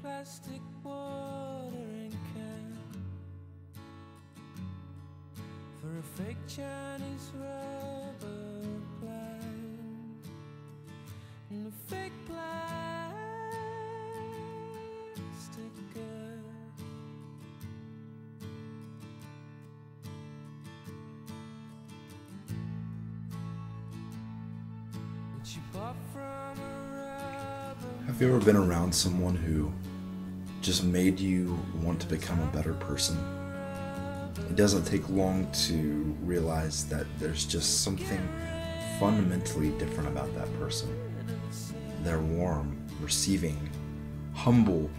plastic watering can for a fake Chinese rubber plant and a fake plastic girl. Have you ever been around someone who just made you want to become a better person? It doesn't take long to realize that there's just something fundamentally different about that person. They're warm, receiving, humble,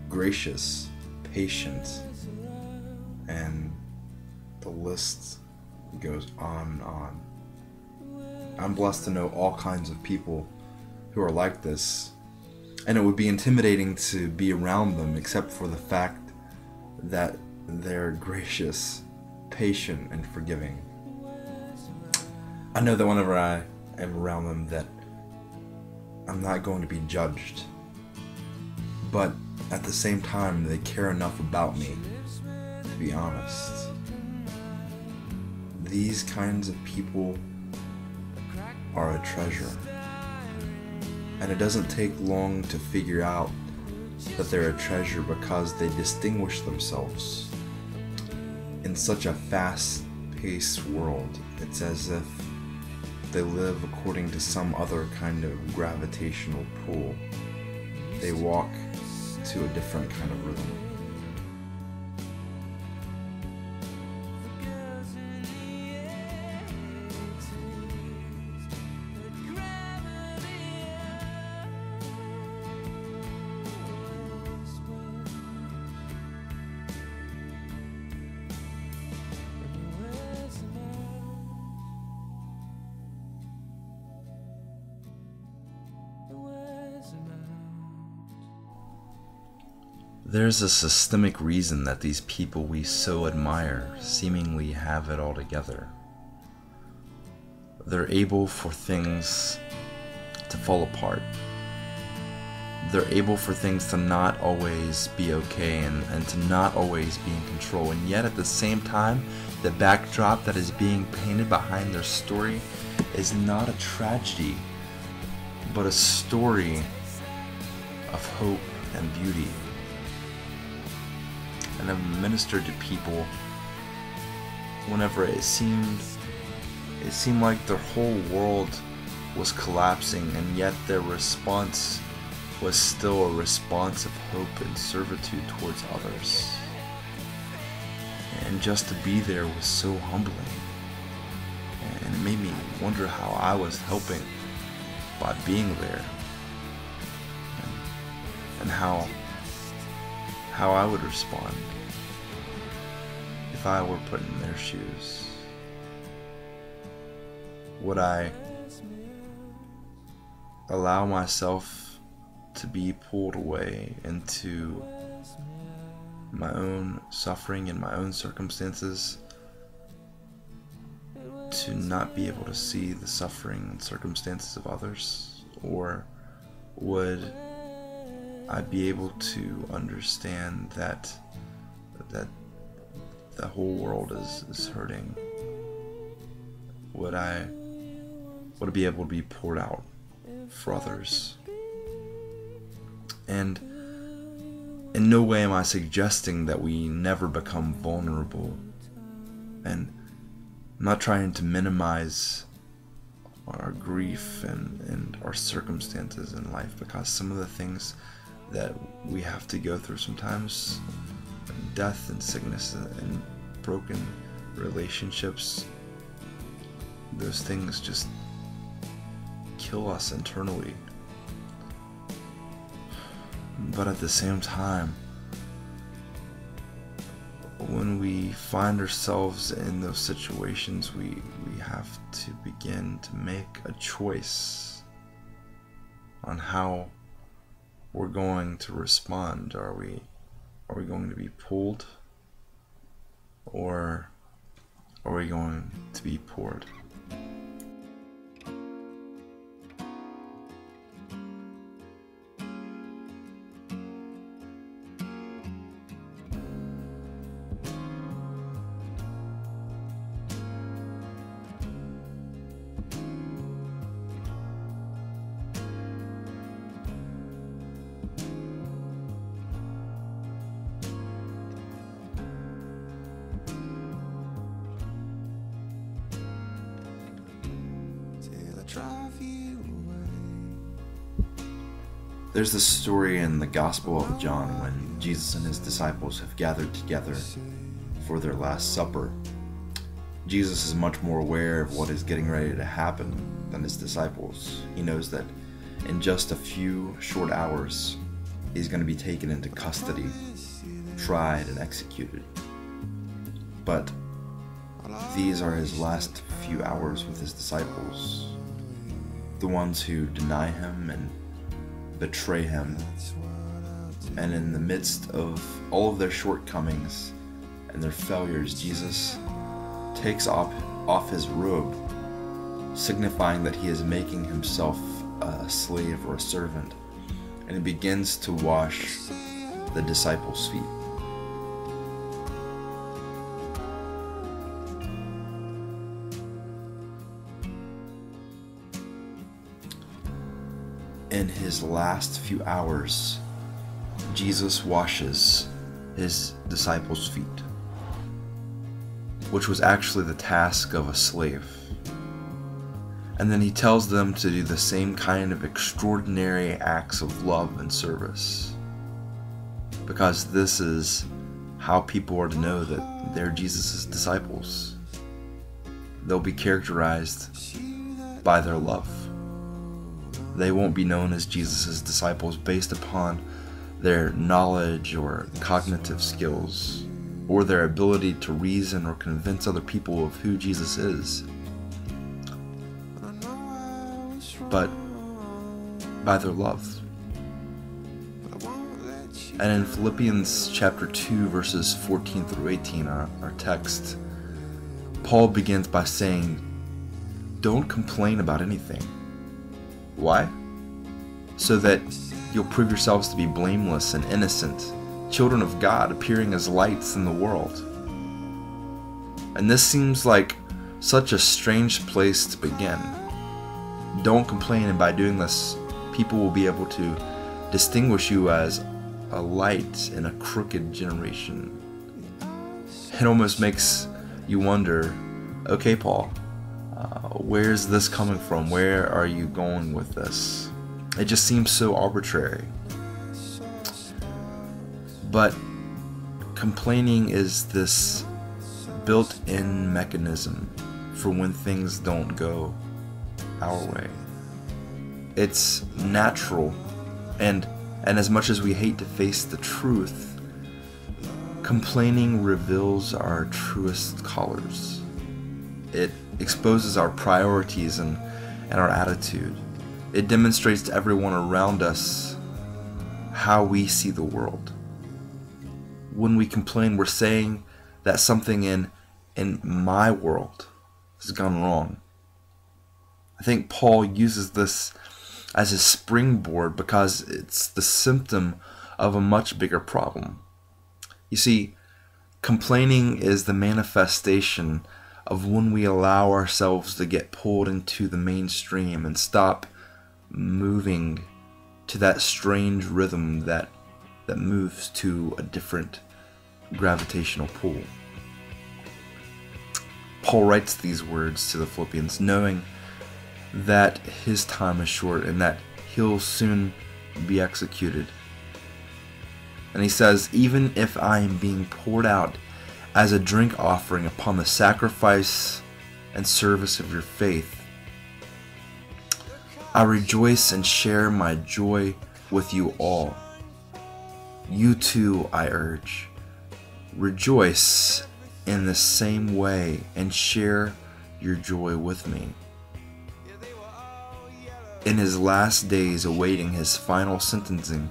gracious, patient, and the list goes on and on. I'm blessed to know all kinds of people who are like this, and it would be intimidating to be around them except for the fact that they're gracious, patient, and forgiving. I know that whenever I am around them that I'm not going to be judged, but at the same time they care enough about me to be honest. These kinds of people are a treasure. And it doesn't take long to figure out that they're a treasure because they distinguish themselves. In such a fast-paced world, it's as if they live according to some other kind of gravitational pull. They walk to a different kind of rhythm. There's a systemic reason that these people we so admire seemingly have it all together. They're able for things to fall apart. They're able for things to not always be okay and to not always be in control. And yet at the same time, the backdrop that is being painted behind their story is not a tragedy, but a story of hope and beauty. And I've ministered to people whenever it seemed like their whole world was collapsing, and yet their response was still a response of hope and servitude towards others. And just to be there was so humbling, and it made me wonder how I was helping by being there, and how I would respond if I were put in their shoes. Would I allow myself to be pulled away into my own suffering and my own circumstances, to not be able to see the suffering and circumstances of others? Or would I be able to understand that the whole world is hurting? Would I be able to be poured out for others? And in no way am I suggesting that we never become vulnerable, and I'm not trying to minimize our grief and our circumstances in life, because some of the things that we have to go through sometimes, death and sickness and broken relationships, those things just kill us internally. But at the same time, when we find ourselves in those situations, we have to begin to make a choice on how we're going to respond. Are we going to be pulled, or are we going to be poured? There's this story in the Gospel of John when Jesus and his disciples have gathered together for their Last Supper. Jesus is much more aware of what is getting ready to happen than his disciples. He knows that in just a few short hours, he's going to be taken into custody, tried, and executed. But these are his last few hours with his disciples, the ones who deny him and betray him. And in the midst of all of their shortcomings and their failures, Jesus takes off his robe, signifying that he is making himself a slave or a servant, and he begins to wash the disciples' feet. In his last few hours, Jesus washes his disciples' feet, which was actually the task of a slave. And then he tells them to do the same kind of extraordinary acts of love and service, because this is how people are to know that they're Jesus' disciples. They'll be characterized by their love. They won't be known as Jesus' disciples based upon their knowledge or cognitive skills, or their ability to reason or convince other people of who Jesus is, but by their love. And in Philippians chapter 2, verses 14 through 18, our text, Paul begins by saying, "Don't complain about anything." Why? So that you'll prove yourselves to be blameless and innocent, children of God, appearing as lights in the world. And this seems like such a strange place to begin. Don't complain, and by doing this, people will be able to distinguish you as a light in a crooked generation. It almost makes you wonder, okay, Paul, where's this coming from? Where are you going with this? It just seems so arbitrary. But complaining is this built-in mechanism for when things don't go our way. It's natural, and as much as we hate to face the truth, complaining reveals our truest colors. It exposes our priorities and our attitude. It demonstrates to everyone around us how we see the world. When we complain, we're saying that something in my world has gone wrong. I think Paul uses this as a springboard because it's the symptom of a much bigger problem. You see, complaining is the manifestation of when we allow ourselves to get pulled into the mainstream and stop moving to that strange rhythm that moves to a different gravitational pull. Paul writes these words to the Philippians knowing that his time is short and that he'll soon be executed. And he says, "Even if I am being poured out as a drink offering upon the sacrifice and service of your faith, I rejoice and share my joy with you all. You too, I urge, rejoice in the same way and share your joy with me." In his last days awaiting his final sentencing,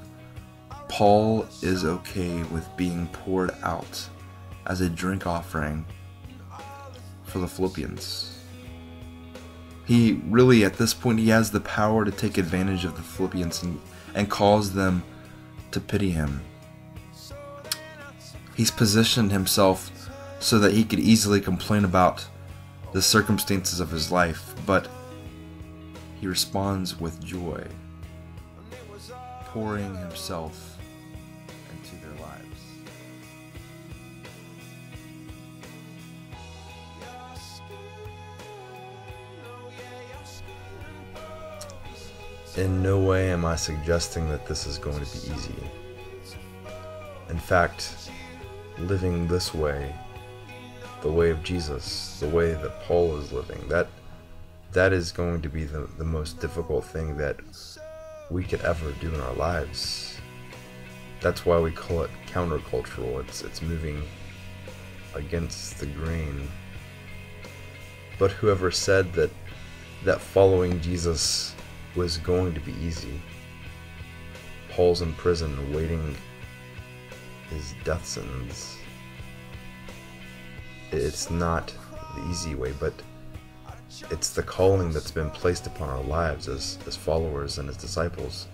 Paul is okay with being poured out as a drink offering for the Philippians. He really, at this point, he has the power to take advantage of the Philippians and cause them to pity him. He's positioned himself so that he could easily complain about the circumstances of his life, but he responds with joy, pouring himself into their lives. In no way am I suggesting that this is going to be easy. In fact, living this way, the way of Jesus, the way that Paul is living, that is going to be the most difficult thing that we could ever do in our lives. That's why we call it countercultural. It's moving against the grain. But whoever said that following Jesus was going to be easy? Paul's in prison awaiting his death sentence. It's not the easy way, but it's the calling that's been placed upon our lives as followers and as disciples,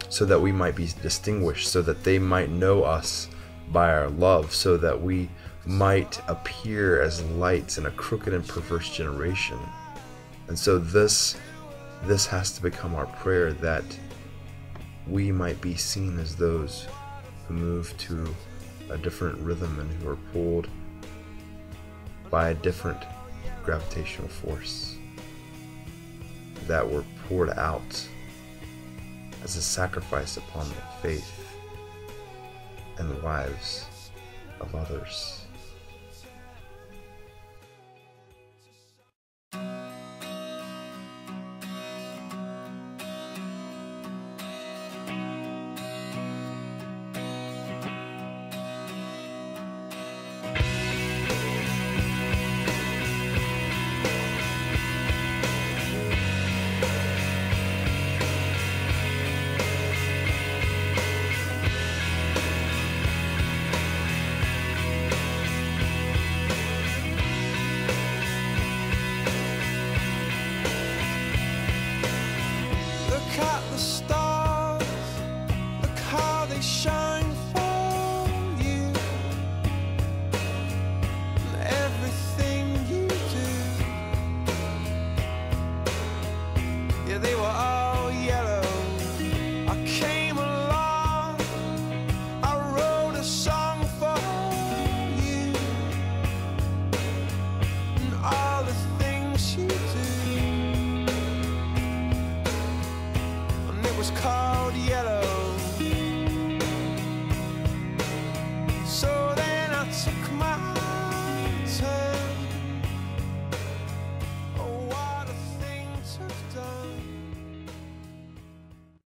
so that we might be distinguished, so that they might know us by our love, so that we might appear as lights in a crooked and perverse generation. And so this has to become our prayer, that we might be seen as those who move to a different rhythm and who are pulled by a different gravitational force, that were poured out as a sacrifice upon the faith and lives of others. Shine for you, and everything you do. Yeah, they were all yellow. I came along, I wrote a song for you, and all the things you do. And it was called Yellow.